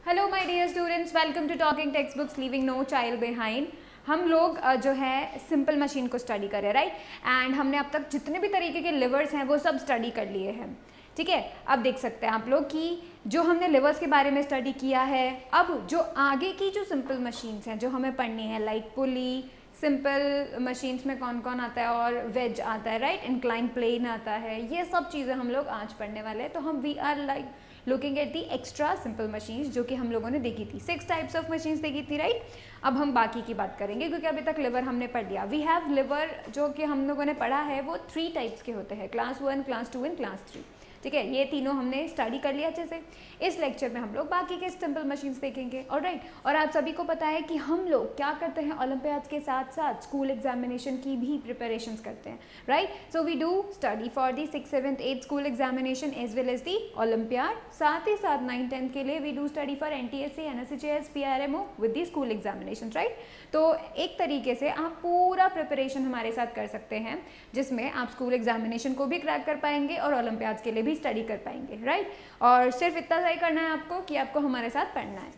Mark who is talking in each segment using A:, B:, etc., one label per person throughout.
A: Hello my dear students, welcome to talking textbooks leaving no child behind. हम लोग जो है simple machine को स्टडी कर रहे हैं, राइट। एंड हमने अब तक जितने भी तरीके के लिवर्स हैं वो सब स्टडी कर लिए हैं, ठीक है। अब देख सकते हैं आप लोग कि जो हमने लिवर्स के बारे में स्टडी किया है, अब जो आगे की जो सिंपल मशीन्स हैं जो हमें पढ़नी है, लाइक पुली, सिंपल मशीन्स में कौन कौन आता है और वेज आता है, राइट, इंक्लाइन प्लेन आता है, ये सब चीज़ें हम लोग आज पढ़ने वाले हैं। तो हम we are like looking at the extra simple machines जो कि हम लोगों ने देखी थी। 6 टाइप्स ऑफ मशीन्स देखी थी, राइट। अब हम बाकी की बात करेंगे क्योंकि अभी तक लिवर हमने पढ़ लिया। वी हैव लिवर जो कि हम लोगों ने पढ़ा है वो 3 टाइप्स के होते हैं, क्लास 1, क्लास 2 एंड क्लास 3, ठीक है। ये तीनों हमने स्टडी कर लिया अच्छे से। इस लेक्चर में हम लोग बाकी के सिंपल मशीन्स देखेंगे, ऑलराइट। और आप सभी को पता है कि हम लोग क्या करते हैं, ओलंपियाड्स के साथ साथ स्कूल एग्जामिनेशन की भी प्रिपरेशंस करते हैं, right. So we do study for the 6th, 7th, 8th school examination as well as the olympiad. साथ ही साथ 9th, 10th के लिए we do study for NTSC, NSCHS, PRMO with the school examination, right. तो एक तरीके से आप पूरा प्रिपरेशन हमारे साथ कर सकते हैं जिसमें आप स्कूल एग्जामिनेशन को भी क्रैक कर पाएंगे और ओलंपियाड्स के लिए भी स्टडी कर पाएंगे, राइट। और सिर्फ इतना सही करना है आपको कि आपको हमारे साथ पढ़ना है,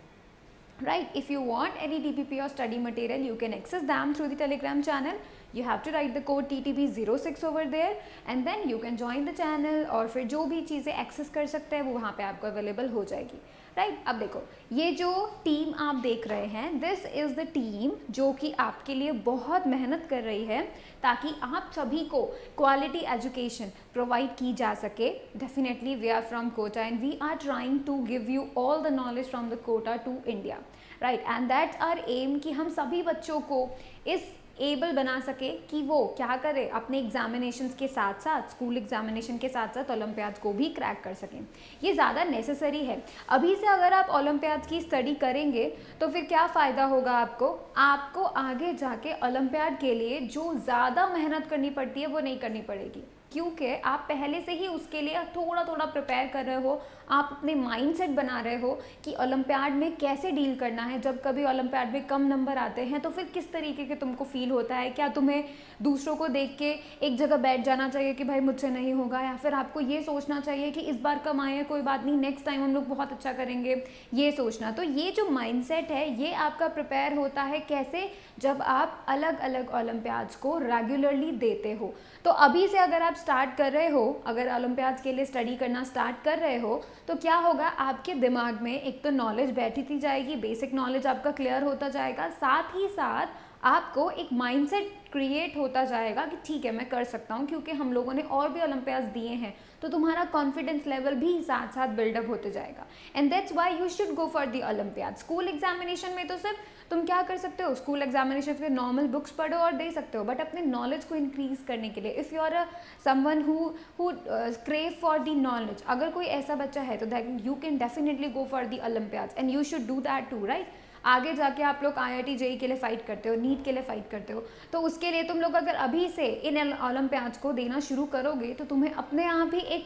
A: right. If you want any DPP or study material, you can access them through the Telegram channel. You have to write the code TTP06 over there and then you can join the channel और फिर जो भी चीज़ें access कर सकते हैं वो वहाँ पे आपको अवेलेबल हो जाएगी, राइट। अब देखो, ये जो टीम आप देख रहे हैं, दिस इज़ द टीम जो कि आपके लिए बहुत मेहनत कर रही है ताकि आप सभी को क्वालिटी एजुकेशन प्रोवाइड की जा सके। Definitely we are from Kota and we are trying to give you all the knowledge from the Kota to India, right. And that's our aim कि हम सभी बच्चों को इस एबल बना सके कि वो क्या करे, अपने एग्जामिनेशंस के साथ साथ, स्कूल एग्जामिनेशन के साथ साथ ओलंपियाड्स को भी क्रैक कर सकें। ये ज़्यादा नेसेसरी है। अभी से अगर आप ओलंपियाड्स की स्टडी करेंगे तो फिर क्या फ़ायदा होगा आपको आगे जाके ओलंपियाड के लिए जो ज़्यादा मेहनत करनी पड़ती है वो नहीं करनी पड़ेगी, क्योंकि आप पहले से ही उसके लिए थोड़ा थोड़ा प्रिपेयर कर रहे हो। आप अपने माइंडसेट बना रहे हो कि ओलंपियाड में कैसे डील करना है। जब कभी ओलंपियाड में कम नंबर आते हैं तो फिर किस तरीके के तुमको फील होता है, क्या तुम्हें दूसरों को देख के एक जगह बैठ जाना चाहिए कि भाई मुझसे नहीं होगा, या फिर आपको ये सोचना चाहिए कि इस बार कम आए हैं कोई बात नहीं, नेक्स्ट टाइम हम लोग बहुत अच्छा करेंगे, ये सोचना। तो ये जो माइंडसेट है ये आपका प्रिपेयर होता है कैसे, जब आप अलग अलग ओलंपियाड्स को रेगुलरली देते हो। तो अभी से अगर आप स्टार्ट कर रहे हो, अगर ओलंपियाड्स के लिए स्टडी करना स्टार्ट कर रहे हो तो क्या होगा, आपके दिमाग में एक तो नॉलेज बैठती जाएगी, बेसिक नॉलेज आपका क्लियर होता जाएगा, साथ ही साथ आपको एक माइंडसेट क्रिएट होता जाएगा कि ठीक है मैं कर सकता हूँ, क्योंकि हम लोगों ने और भी ओलंपियाड्स दिए हैं। तो तुम्हारा कॉन्फिडेंस लेवल भी साथ साथ बिल्डअप होते जाएगा। And that's why you should go for the olympiad. School examination में तो सिर्फ तुम क्या कर सकते हो, स्कूल एग्जामिनेशन पे नॉर्मल बुक्स पढ़ो और दे सकते हो, बट अपने नॉलेज को इंक्रीज करने के लिए, if you are someone who crave for the knowledge, अगर कोई ऐसा बच्चा है तो that you can definitely go for the olympiads and you should do that too, right. आगे जाके आप लोग IIT JEE के लिए फ़ाइट करते हो, नीट के लिए फ़ाइट करते हो, तो उसके लिए तुम लोग अगर अभी से इन ओलंपियाड्स को देना शुरू करोगे तो तुम्हें अपने आप ही एक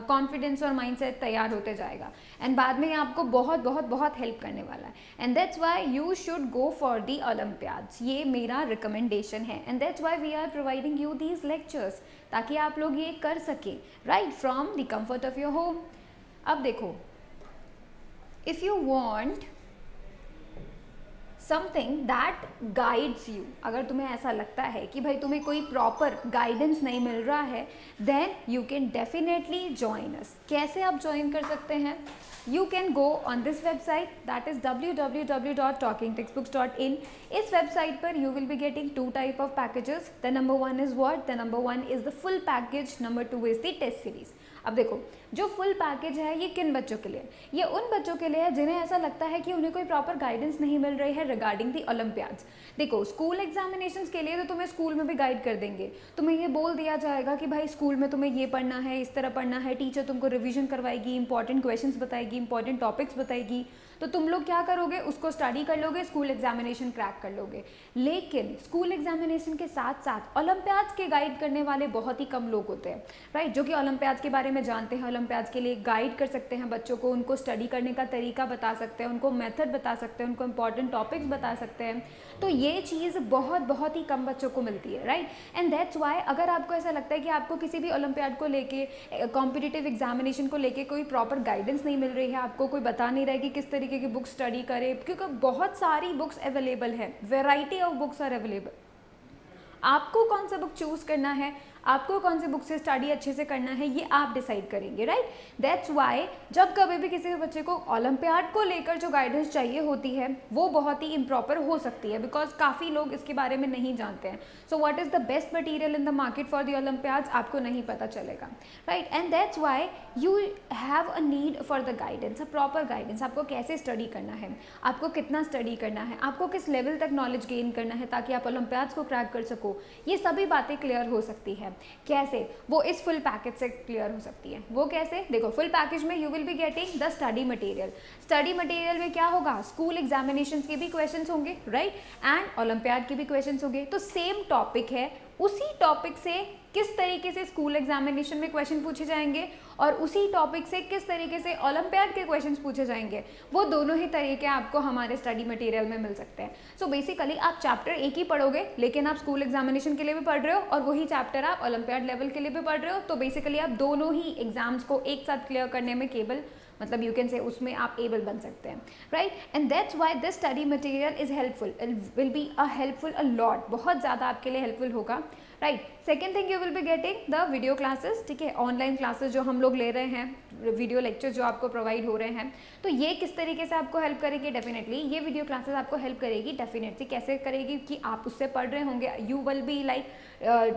A: कॉन्फिडेंस और माइंडसेट तैयार होते जाएगा एंड बाद में ये आपको बहुत बहुत बहुत हेल्प करने वाला है। And that's why you should go for the olympiads, ये मेरा रिकमेंडेशन है। And that's why we are providing you these lectures, ताकि आप लोग ये कर सकें, right, from the comfort of your home. अब देखो, if you want something that guides you, अगर तुम्हें ऐसा लगता है कि भाई तुम्हें कोई प्रॉपर गाइडेंस नहीं मिल रहा है, then you can definitely join us. कैसे आप ज्वाइन कर सकते हैं, you can go on this website, that is www.talkingtextbooks.in। इस वेबसाइट पर you will be getting 2 type of packages. The number 1 is what, the number 1 is the full package, number 2 is the test series. अब देखो, जो full package है ये किन बच्चों के लिए, ये उन बच्चों के लिए है जिन्हें ऐसा लगता है कि उन्हें कोई प्रॉपर गाइडेंस नहीं मिल रही है रिगार्डिंग दी ओलंपियाड्स। देखो, स्कूल एग्जामिनेशंस के लिए तो तुम्हें स्कूल में भी गाइड कर देंगे, तुम्हें ये बोल दिया जाएगा कि भाई स्कूल में तुम्हें ये पढ़ना है, इस तरह पढ़ना है, टीचर तुमको रिवीजन करवाएगी, इंपॉर्टेंट क्वेश्चंस बताएगी, इंपॉर्टेंट टॉपिक्स बताएगी, तो तुम लोग क्या करोगे, उसको स्टडी कर लोगे, स्कूल एग्जामिनेशन क्रैक कर लोगे। लेकिन स्कूल एग्जामिनेशन के साथ साथ ओलंपियाड्स के गाइड करने वाले बहुत ही कम लोग होते हैं, राइट, जो कि ओलंपियाड्स के बारे में में जानते हैं, ओलंपियाड्स के लिए गाइड कर सकते हैं बच्चों को, उनको स्टडी करने का तरीका बता सकते हैं, उनको मेथड बता सकते हैं, उनको इंपॉर्टेंट टॉपिक्स बता सकते हैं। तो ये चीज़ बहुत ही कम बच्चों को मिलती है, राइट। एंड दैट्स वाई अगर आपको ऐसा लगता है कि आपको किसी भी ओलंपियाड को लेके, कॉम्पिटिटिव एग्जामिनेशन को लेके कोई प्रॉपर गाइडेंस नहीं मिल रही है, आपको कोई बता नहीं रहा है कि किस तरीके की बुक स्टडी करें, क्योंकि बहुत सारी बुक्स अवेलेबल है, variety of books are available. आपको कौन सा बुक चूज़ करना है, आपको कौन सी बुक से स्टडी अच्छे से करना है, ये आप डिसाइड करेंगे, राइट। दैट्स वाई जब कभी भी किसी बच्चे को ओलंपियाड को लेकर जो गाइडेंस चाहिए होती है वो बहुत ही इम्प्रॉपर हो सकती है, बिकॉज काफ़ी लोग इसके बारे में नहीं जानते हैं। So what is the best material in the market for the Olympiads आपको नहीं पता चलेगा, right. And that's why you have a need for the guidance, a proper guidance. आपको कैसे स्टडी करना है, आपको कितना स्टडी करना है, आपको किस लेवल तक नॉलेज गेन करना है ताकि आप ओलंपियाड्स को क्रैक कर सको, ये सभी बातें क्लियर हो सकती है। कैसे? वो इस फुल पैकेज से क्लियर हो सकती है। वो कैसे? देखो, फुल पैकेज में you will be getting the study material. Study material में क्या होगा? स्कूल एग्जामिनेशंस के भी क्वेश्चंस होंगे, राइट, एंड ओलंपियाड के भी क्वेश्चंस होंगे। तो सेम टॉपिक है, उसी टॉपिक से किस तरीके से स्कूल एग्जामिनेशन में क्वेश्चन पूछे जाएंगे और उसी टॉपिक से किस तरीके से ओलंपियाड के क्वेश्चंस पूछे जाएंगे, वो दोनों ही तरीके आपको हमारे स्टडी मटेरियल में मिल सकते हैं। सो बेसिकली आप चैप्टर एक ही पढ़ोगे, लेकिन आप स्कूल एग्जामिनेशन के लिए भी पढ़ रहे हो और वही चैप्टर आप ओलंपियाड लेवल के लिए भी पढ़ रहे हो। तो बेसिकली आप दोनों ही एग्जाम्स को एक साथ क्लियर करने में केवल, मतलब यू कैन से उसमें आप एबल बन सकते हैं, right. And that's why this study material is helpful, will be a helpful a lot, बहुत ज़्यादा आपके लिए हेल्पफुल होगा, right. Second thing, you will be getting the video classes, ठीक है, ऑनलाइन क्लासेस जो हम लोग ले रहे हैं, वीडियो लेक्चर जो आपको प्रोवाइड हो रहे हैं। तो ये किस तरीके से आपको हेल्प करेगी? डेफिनेटली ये वीडियो क्लासेस आपको हेल्प करेगी, डेफिनेटली। कैसे करेगी? कि आप उससे पढ़ रहे होंगे, you will be like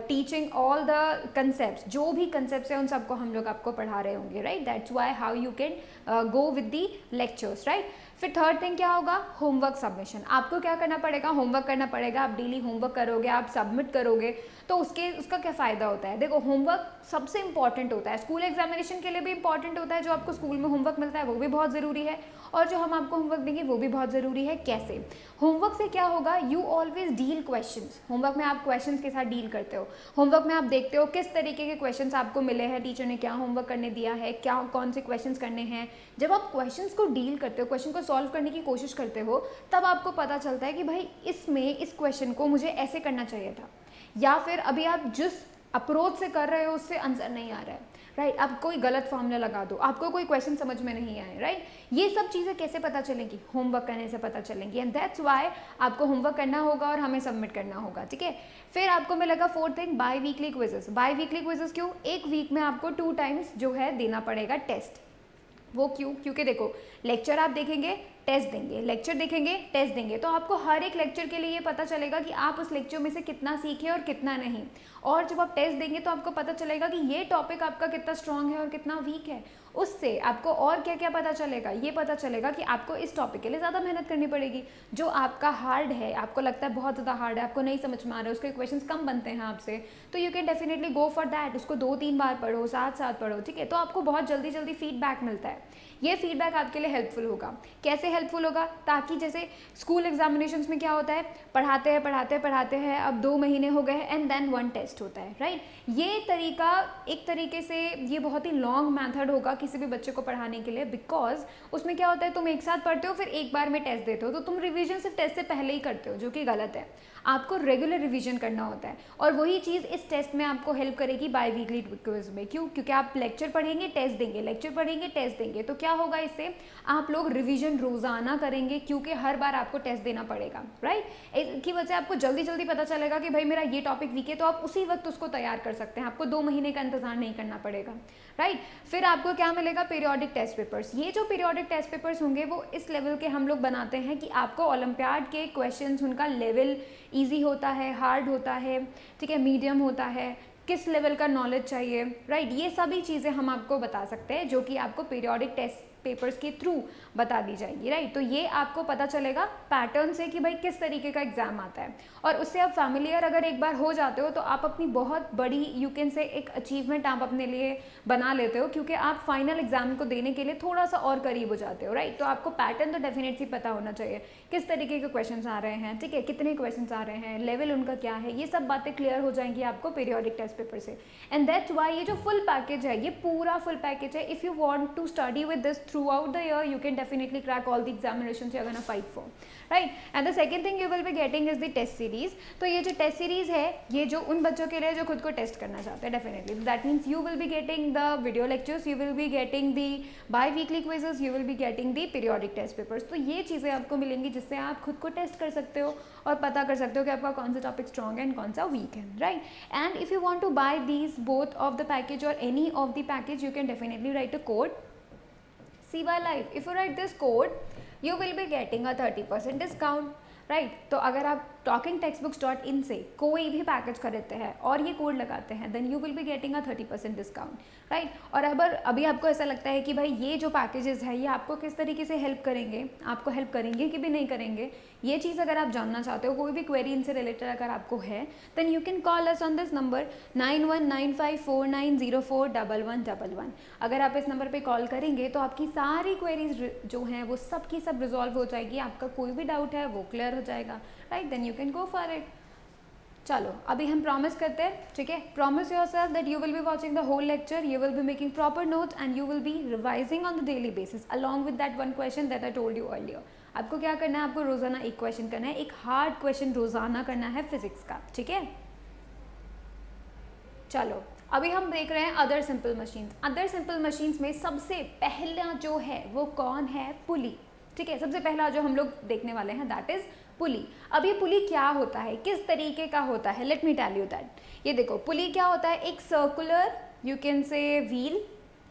A: teaching all the concept, जो भी कंसेप्ट है उन सबको हम लोग आपको पढ़ा रहे होंगे, right. That's why how you can go with the lectures, right. फिर थर्ड थिंग क्या होगा? Homework submission. आपको क्या करना पड़ेगा? होमवर्क करना पड़ेगा। आप डेली होमवर्क करोगे, आप सबमिट करोगे, तो उसका क्या फ़ायदा होता है? देखो, होमवर्क सबसे इंपॉर्टेंट होता है, स्कूल एग्जामिनेशन के लिए भी इंपॉर्टेंट होता है। जो आपको स्कूल में होमवर्क मिलता है वो भी बहुत ज़रूरी है, और जो हम आपको होमवर्क देंगे वो भी बहुत ज़रूरी है। कैसे? होमवर्क से क्या होगा? You always deal questions. Homework में आप क्वेश्चंस के साथ डील करते हो। होमवर्क में आप देखते हो किस तरीके के क्वेश्चंस आपको मिले हैं, टीचर ने क्या होमवर्क करने दिया है, क्या कौन से क्वेश्चंस करने हैं। जब आप क्वेश्चंस को डील करते हो, क्वेश्चन को सॉल्व करने की कोशिश करते हो, तब आपको पता चलता है कि भाई इसमें इस क्वेश्चन को मुझे ऐसे करना चाहिए था, या फिर अभी आप जिस अप्रोच से कर रहे हो उससे आंसर नहीं आ रहा है, राइट। आप कोई गलत फॉर्मूला लगा दो, आपको कोई क्वेश्चन समझ में नहीं आए, राइट। ये सब चीज़ें कैसे पता चलेंगी? होमवर्क करने से पता चलेंगी। एंड दैट्स वाई आपको होमवर्क करना होगा और हमें सबमिट करना होगा, ठीक है। फिर आपको मिलेगा fourth thing, by weekly quizzes. By weekly quizzes क्यों? एक वीक में आपको 2 टाइम्स जो है देना पड़ेगा टेस्ट। वो क्यों? क्योंकि देखो, लेक्चर आप देखेंगे, टेस्ट देंगे, लेक्चर देखेंगे, टेस्ट देंगे, तो आपको हर एक लेक्चर के लिए ये पता चलेगा कि आप उस लेक्चर में से कितना सीखे और कितना नहीं। और जब आप टेस्ट देंगे तो आपको पता चलेगा कि ये टॉपिक आपका कितना स्ट्रांग है और कितना वीक है। उससे आपको और क्या क्या पता चलेगा? ये पता चलेगा कि आपको इस टॉपिक के लिए ज़्यादा मेहनत करनी पड़ेगी। जो आपका हार्ड है, आपको लगता है बहुत ज़्यादा हार्ड है, आपको नहीं समझ में आ रहा है, उसके क्वेश्चंस कम बनते हैं आपसे, तो you can definitely go for that. उसको 2-3 बार पढ़ो, साथ साथ पढ़ो, ठीक है। तो आपको बहुत जल्दी जल्दी फीडबैक मिलता है। ये फीडबैक आपके लिए हेल्पफुल होगा। कैसे हेल्पफुल होगा? ताकि जैसे स्कूल एग्जामिनेशंस में क्या होता है, पढ़ाते हैं, अब 2 महीने हो गए हैं एंड देन 1 टेस्ट होता है, राइट। ये तरीका एक तरीके से ये बहुत ही लॉन्ग मेथड होगा किसी भी बच्चे को पढ़ाने के लिए, बिकॉज उसमें क्या होता है, तुम एक साथ पढ़ते हो फिर एक बार में टेस्ट देते हो, तो तुम रिविजन सिर्फ टेस्ट से पहले ही करते हो, जो कि गलत है। आपको रेगुलर रिवीजन करना होता है, और वही चीज़ इस टेस्ट में आपको हेल्प करेगी बाई वीकली क्विज में। क्यों? क्योंकि आप लेक्चर पढ़ेंगे, टेस्ट देंगे, लेक्चर पढ़ेंगे, टेस्ट देंगे, तो क्या होगा इससे? आप लोग रिवीजन रोजाना करेंगे, क्योंकि हर बार आपको टेस्ट देना पड़ेगा, राइट। इसकी वजह से आपको जल्दी जल्दी पता चलेगा कि भाई मेरा ये टॉपिक वीक है, तो आप उसी वक्त उसको तैयार कर सकते हैं, आपको 2 महीने का इंतजार नहीं करना पड़ेगा, राइट। फिर आपको क्या मिलेगा? Periodic test papers. ये जो पीरियोडिक टेस्ट पेपर्स होंगे वो इस लेवल के हम लोग बनाते हैं कि आपको ओलंपियाड के क्वेश्चंस, उनका लेवल ईजी होता है, हार्ड होता है, ठीक है, मीडियम होता है, किस लेवल का नॉलेज चाहिए, राइट। ये सभी चीज़ें हम आपको बता सकते हैं, जो कि आपको पीरियोडिक टेस्ट पेपर्स के थ्रू बता दी जाएगी, राइट। तो ये आपको पता चलेगा पैटर्न से कि भाई किस तरीके का एग्जाम आता है, और उससे आप फैमिलियर अगर एक बार हो जाते हो तो आप अपनी बहुत बड़ी यू कैन से एक अचीवमेंट आप अपने लिए बना लेते हो, क्योंकि आप फाइनल एग्जाम को देने के लिए थोड़ा सा और करीब हो जाते हो, राइट। तो आपको पैटर्न तो डेफिनेटली पता होना चाहिए, किस तरीके के क्वेश्चन आ रहे हैं, ठीक है, कितने क्वेश्चन आ रहे हैं, लेवल उनका क्या है, ये सब बातें क्लियर हो जाएंगी आपको पीरियोडिक टेस्ट पेपर से। एंड दैट्स वाई ये जो फुल पैकेज है, ये पूरा फुल पैकेज है। If you want to study with this throughout the year, you can definitely crack all the examinations you are gonna fight for, right. And the second thing you will be getting is the test series. तो ये जो test series है, ये जो उन बच्चों के लिए जो खुद को टेस्ट करना चाहते हैं, definitely that means you will be getting the video lectures, you will be getting the biweekly quizzes, you will be getting the periodic test papers. तो ये चीज़ें आपको मिलेंगी जिससे आप खुद को टेस्ट कर सकते हो और पता कर सकते हो कि आपका कौन सा टॉपिक स्ट्रॉन्ग है एंड कौन सा वीक है, right. And if you want to buy these both of the package और any of the package, you can definitely write a code CY Live. If you write this code, you will be getting a 30% discount, right. तो अगर आप talkingtextbooks.in से कोई भी package खरीदते हैं और ये कोड लगाते हैं, then you will be getting a 30% discount, right. और अभी आपको ऐसा लगता है कि भाई ये जो पैकेजेस है ये आपको किस तरीके से हेल्प करेंगे, आपको हेल्प करेंगे कि भी नहीं करेंगे, ये चीज़ अगर आप जानना चाहते हो, कोई भी क्वेरी इनसे रिलेटेड अगर आपको है, then you can call us on this number 919549041111। अगर आप इस नंबर पे कॉल करेंगे तो आपकी सारी क्वेरीज जो हैं वो सब की सब रिजॉल्व हो जाएगी, आपका कोई भी डाउट है वो क्लियर हो जाएगा, right. Then you can go for it. चलो अभी हम प्रॉमिस करते हैं, ठीक है। Promise yourself that you will be watching the whole lecture, you will be making proper notes and you will be revising on the daily basis along with that one question that I told you earlier. आपको क्या करना है, आपको रोजाना एक question करना है, एक हार्ड क्वेश्चन रोजाना करना है फिजिक्स का, ठीक है। चलो अभी हम देख रहे हैं other simple machines. Other simple machines में सबसे पहला जो है वो कौन है, पुली, ठीक है। सबसे पहला जो हम लोग देखने वाले हैं दैट इज पुली। अब ये पुली क्या होता है, किस तरीके का होता है, let me tell you that. ये देखो पुली क्या होता है, एक circular you can say wheel,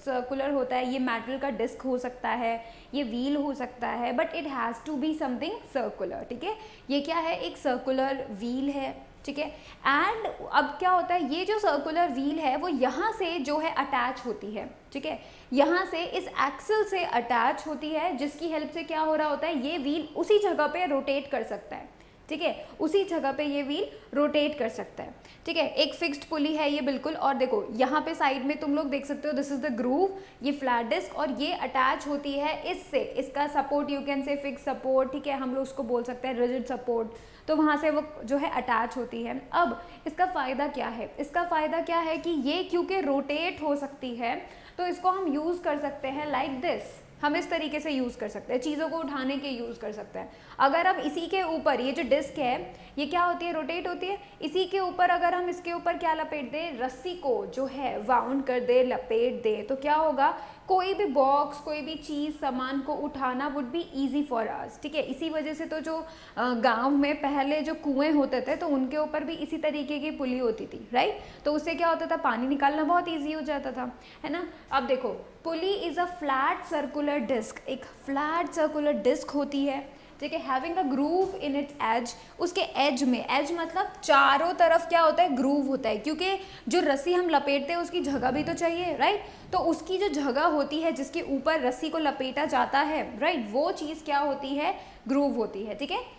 A: circular होता है, ये मेटल का डिस्क हो सकता है, ये व्हील हो सकता है, but it has to be something circular, ठीक है। ये क्या है, एक सर्कुलर व्हील है, ठीक है। एंड अब क्या होता है, ये जो सर्कुलर व्हील है वो यहाँ से जो है अटैच होती है, ठीक है, यहाँ से इस एक्सल से अटैच होती है, जिसकी हेल्प से क्या हो रहा होता है, ये व्हील उसी जगह पे रोटेट कर सकता है, ठीक है, उसी जगह पे ये व्हील रोटेट कर सकता है, ठीक है। एक फिक्स्ड पुली है ये बिल्कुल, और देखो यहाँ पे साइड में तुम लोग देख सकते हो, दिस इज द ग्रूव, ये फ्लैट डिस्क, और ये अटैच होती है इससे, इसका सपोर्ट यू कैन से फिक्स सपोर्ट, ठीक है, हम लोग उसको बोल सकते हैं रिजिड सपोर्ट, तो वहाँ से वो जो है अटैच होती है। अब इसका फ़ायदा क्या है, इसका फ़ायदा क्या है कि ये क्योंकि रोटेट हो सकती है तो इसको हम यूज़ कर सकते हैं लाइक दिस, हम इस तरीके से यूज़ कर सकते हैं, चीज़ों को उठाने के यूज़ कर सकते हैं। अगर अब इसी के ऊपर ये जो डिस्क है ये क्या होती है, रोटेट होती है, इसी के ऊपर अगर हम इसके ऊपर क्या लपेट दें, रस्सी को जो है वाउंड कर दे, लपेट दे, तो क्या होगा, कोई भी बॉक्स, कोई भी चीज़, सामान को उठाना would be easy for us, ठीक है। इसी वजह से तो जो गांव में पहले जो कुएं होते थे तो उनके ऊपर भी इसी तरीके की पुली होती थी, राइट। तो उससे क्या होता था, पानी निकालना बहुत ईजी हो जाता था, है ना। अब देखो pulley is a flat circular disc, एक फ्लैट सर्कुलर डिस्क होती है, ठीक है, having a groove in its edge, उसके एज में, एज मतलब चारों तरफ क्या होता है, ग्रूव होता है, क्योंकि जो रस्सी हम लपेटते हैं उसकी जगह भी तो चाहिए, राइट। तो उसकी जो जगह होती है जिसके ऊपर रस्सी को लपेटा जाता है, राइट, वो चीज़ क्या होती है, ग्रूव होती है, ठीक है।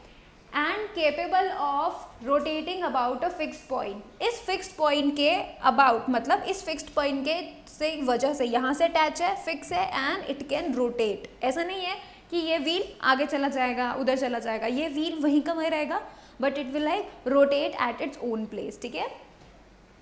A: And capable of rotating about a fixed point, इस फिक्स्ड पॉइंट के अबाउट मतलब इस फिक्स्ड पॉइंट के से वजह से यहाँ से अटैच है, फिक्स है, एंड इट कैन रोटेट। ऐसा नहीं है कि ये व्हील आगे चला जाएगा, उधर चला जाएगा, ये व्हील वहीं का वहीं रहेगा, but it will like rotate at its own place, ठीक है।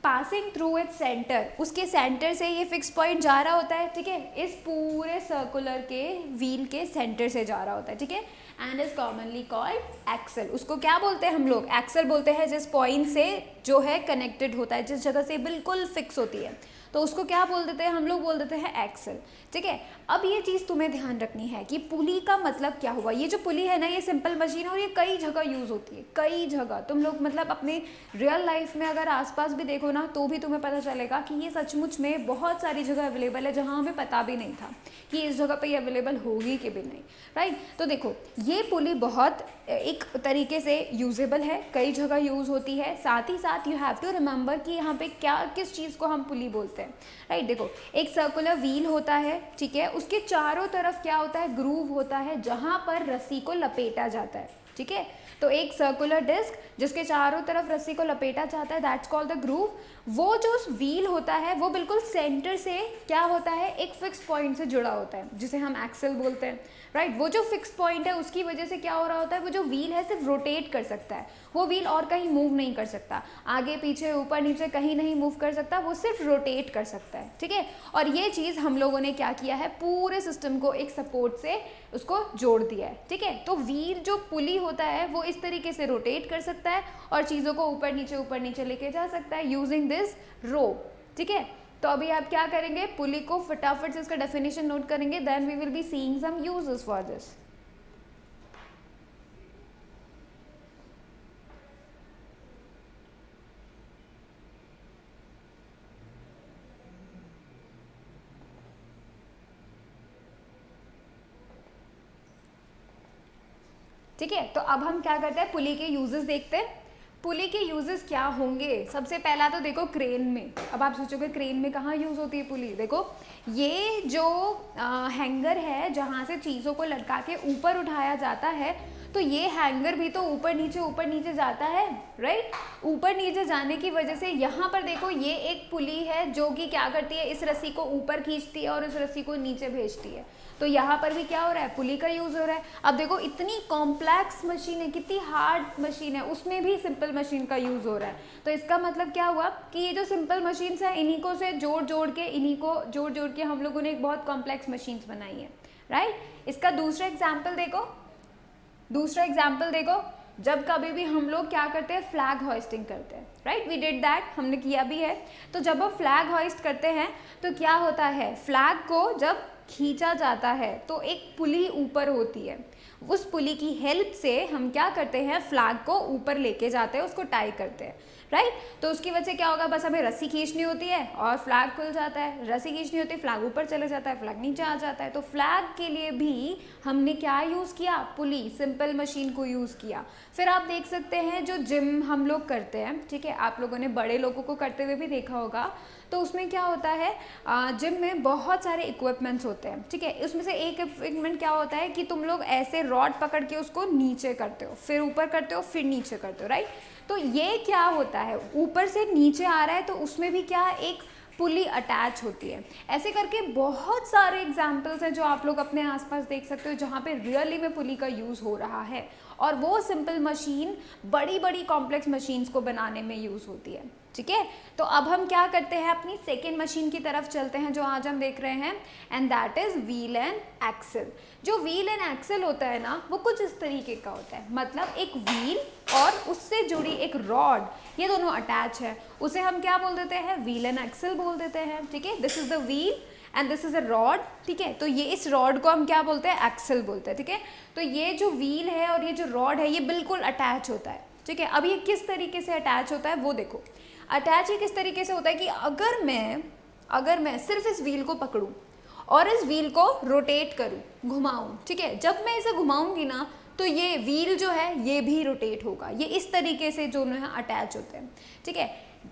A: पासिंग थ्रू इट्स सेंटर, उसके सेंटर से ये फिक्स पॉइंट जा रहा होता है, ठीक है, इस पूरे सर्कुलर के व्हील के सेंटर से जा रहा होता है, ठीक है। And is commonly called axle, उसको क्या बोलते हैं हम लोग, एक्सल बोलते हैं जिस पॉइंट से जो है कनेक्टेड होता है, जिस जगह से बिल्कुल फिक्स होती है, तो उसको क्या बोल देते हैं, हम लोग बोल देते हैं एक्सल, ठीक है। अब ये चीज़ तुम्हें ध्यान रखनी है कि पुली का मतलब क्या हुआ। ये जो पुली है ना, ये सिंपल मशीन है और ये कई जगह यूज़ होती है, कई जगह। तुम लोग मतलब अपने रियल लाइफ में अगर आसपास भी देखो ना तो भी तुम्हें पता चलेगा कि ये सचमुच में बहुत सारी जगह अवेलेबल है, जहाँ हमें पता भी नहीं था कि इस जगह पे ये अवेलेबल होगी कि भी नहीं, राइट। तो देखो ये पुली बहुत एक तरीके से यूजेबल है, कई जगह यूज़ होती है। साथ ही साथ यू हैव टू रिमेंबर कि यहाँ पे क्या, किस चीज़ को हम पुली बोलते हैं। है, राइट। देखो एक सर्कुलर व्हील होता है, ठीक है, उसके चारों तरफ क्या होता है, ग्रूव होता है जहाँ पर रस्सी को लपेटा जाता है, ठीक है। तो एक सर्कुलर डिस्क जिसके चारों तरफ रस्सी को लपेटा जाता है, दैट्स कॉल्ड द ग्रूव। वो जो व्हील होता है वो बिल्कुल सेंटर से क्या होता है, एक फिक्स पॉइंट से जुड़ा होता है जिसे हम एक्सल बोलते हैं, राइट। वो जो फिक्स पॉइंट है उसकी वजह से क्या हो रहा होता है, वो जो व्हील है सिर्फ रोटेट कर सकता है, वो व्हील और कहीं मूव नहीं कर सकता, आगे पीछे ऊपर नीचे कहीं नहीं मूव कर सकता, वो सिर्फ रोटेट कर सकता है, ठीक है। और ये चीज़ हम लोगों ने क्या किया है, पूरे सिस्टम को एक सपोर्ट से उसको जोड़ दिया है, ठीक है। तो व्हील जो पुली होता है वो इस तरीके से रोटेट कर सकता है और चीज़ों को ऊपर नीचे लेके जा सकता है यूजिंग दिस रोप, ठीक है। तो अभी आप क्या करेंगे, पुली को फटाफट से इसका डेफिनेशन नोट करेंगे, then we will be seeing some uses for this. ठीक है, तो अब हम क्या करते हैं, पुली के यूजेस देखते हैं। पुली के यूजेस क्या होंगे, सबसे पहला तो देखो क्रेन में। अब आप सोचोगे क्रेन में कहाँ यूज़ होती है पुली, देखो ये जो हैंगर है जहाँ से चीज़ों को लटका के ऊपर उठाया जाता है, तो ये हैंगर भी तो ऊपर नीचे जाता है, राइट। ऊपर नीचे जाने की वजह से यहाँ पर देखो ये एक पुली है जो कि क्या करती है, इस रस्सी को ऊपर खींचती है और इस रस्सी को नीचे भेजती है। तो यहाँ पर भी क्या हो रहा है, पुली का यूज़ हो रहा है। अब देखो इतनी कॉम्प्लेक्स मशीन है, कितनी हार्ड मशीन है, उसमें भी सिंपल मशीन का यूज़ हो रहा है। तो इसका मतलब क्या हुआ कि ये जो सिंपल मशीन्स है इन्हीं को से जोड़ के हम लोगों ने एक बहुत कॉम्प्लेक्स मशीन्स बनाई है, राइट। इसका दूसरा एग्जाम्पल देखो, जब कभी भी हम लोग क्या करते हैं, फ्लैग होइस्टिंग करते हैं, राइट, वी डिड दैट, हमने किया भी है। तो जब हम फ्लैग होइस्ट करते हैं तो क्या होता है, फ्लैग को जब खींचा जाता है तो एक पुली ऊपर होती है, उस पुली की हेल्प से हम क्या करते हैं, फ्लैग को ऊपर लेके जाते हैं, उसको टाई करते हैं, राइट। तो उसकी वजह से क्या होगा, बस हमें रस्सी खींचनी होती है और फ्लैग खुल जाता है, रस्सी खींचनी होती है, फ्लैग ऊपर चले जाता है, फ्लैग नीचे आ जाता है। तो फ्लैग के लिए भी हमने क्या यूज़ किया, पुली, सिंपल मशीन को यूज़ किया। फिर आप देख सकते हैं जो जिम हम लोग करते हैं, ठीक है, आप लोगों ने बड़े लोगों को करते हुए भी देखा होगा, तो उसमें क्या होता है, जिम में बहुत सारे इक्विपमेंट्स होते हैं, ठीक है। उसमें से एक इक्विपमेंट क्या होता है कि तुम लोग ऐसे रॉड पकड़ के उसको नीचे करते हो, फिर ऊपर करते हो, फिर नीचे करते हो, राइट। तो ये क्या होता है, ऊपर से नीचे आ रहा है तो उसमें भी क्या, एक पुली अटैच होती है। ऐसे करके बहुत सारे एग्जाम्पल्स हैं जो आप लोग अपने आसपास देख सकते हो जहाँ पे रियली में पुली का यूज़ हो रहा है, और वो सिंपल मशीन बड़ी बड़ी कॉम्प्लेक्स मशीन्स को बनाने में यूज़ होती है, ठीक है। तो अब हम क्या करते हैं, अपनी सेकेंड मशीन की तरफ चलते हैं जो आज हम देख रहे हैं, and that is wheel and axle. जो व्हील एंड एक्सल होता है ना, वो कुछ इस तरीके का होता है, मतलब एक व्हील और उससे जुड़ी एक रॉड, ये दोनों अटैच है, उसे हम क्या बोल देते हैं, व्हील एंड एक्सल बोल देते हैं, ठीक है। This is the wheel and this is a rod, ठीक है। तो ये इस रॉड को हम क्या बोलते हैं, एक्सल बोलते हैं, ठीक है। तो ये जो व्हील है और ये जो रॉड है ये बिल्कुल अटैच होता है, ठीक है। अब ये किस तरीके से अटैच होता है वो देखो, अटैच ही किस तरीके से होता है कि अगर मैं सिर्फ इस व्हील को पकड़ूं और इस व्हील को रोटेट करूं, घुमाऊं, ठीक है, जब मैं इसे घुमाऊंगी ना तो ये व्हील जो है ये भी रोटेट होगा, ये इस तरीके से जो है अटैच होते हैं, ठीक है।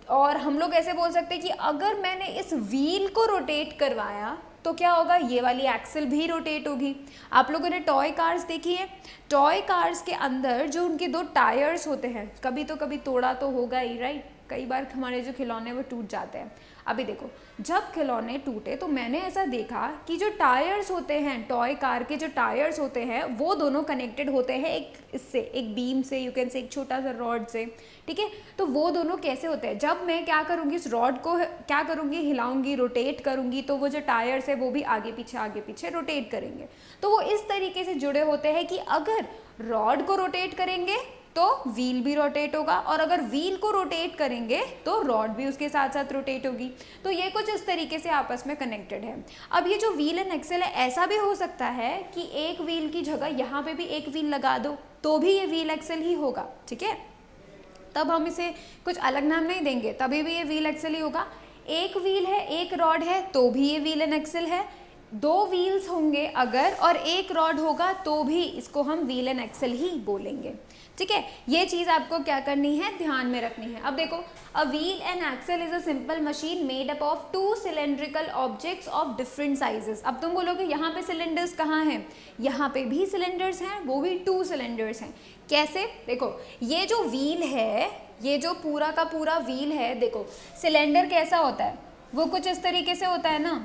A: और हम लोग ऐसे बोल सकते हैं कि अगर मैंने इस व्हील को रोटेट करवाया तो क्या होगा, ये वाली एक्सल भी रोटेट होगी। आप लोगों ने टॉय कार्स देखी है, टॉय कार्स के अंदर जो उनके दो टायर्स होते हैं, कभी तो कभी तोड़ा तो होगा ही, राइट, कई बार हमारे जो खिलौने वो टूट जाते हैं। अभी देखो, जब खिलौने टूटे तो मैंने ऐसा देखा कि जो टायर्स होते हैं, टॉय कार के जो टायर्स होते हैं वो दोनों कनेक्टेड होते हैं एक बीम से, यू कैन से एक छोटा सा रॉड से, ठीक है। तो वो दोनों कैसे होते हैं, जब मैं क्या करूँगी, इस रॉड को क्या करूँगी, हिलाऊंगी, रोटेट करूँगी, तो वो जो टायर्स है वो भी आगे पीछे रोटेट करेंगे। तो वो इस तरीके से जुड़े होते हैं कि अगर रॉड को रोटेट करेंगे तो व्हील भी रोटेट होगा, और अगर व्हील को रोटेट करेंगे तो रॉड भी उसके साथ साथ रोटेट होगी। तो ये कुछ इस तरीके से आपस में कनेक्टेड है। अब ये जो व्हील एंड एक्सल है, ऐसा भी हो सकता है कि एक व्हील की जगह यहाँ पे भी एक व्हील लगा दो तो भी ये व्हील एक्सल ही होगा, ठीक है। तब हम इसे कुछ अलग नाम नहीं देंगे, तभी भी ये व्हील एक्सल ही होगा। एक व्हील है, एक रॉड है, तो भी ये व्हील एंड एक्सल है। दो व्हील्स होंगे अगर और एक रॉड होगा तो भी इसको हम व्हील एंड एक्सल ही बोलेंगे, ठीक है। ये चीज़ आपको क्या करनी है, ध्यान में रखनी है। अब देखो, a wheel and axle is a simple machine made up of two cylindrical objects of different sizes. अब तुम बोलोगे यहाँ पे सिलेंडर्स कहाँ हैं, यहाँ पे भी सिलेंडर्स हैं, वो भी 2 सिलेंडर्स हैं। कैसे, देखो ये जो व्हील है, ये जो पूरा का पूरा व्हील है, देखो सिलेंडर कैसा होता है, वो कुछ इस तरीके से होता है ना,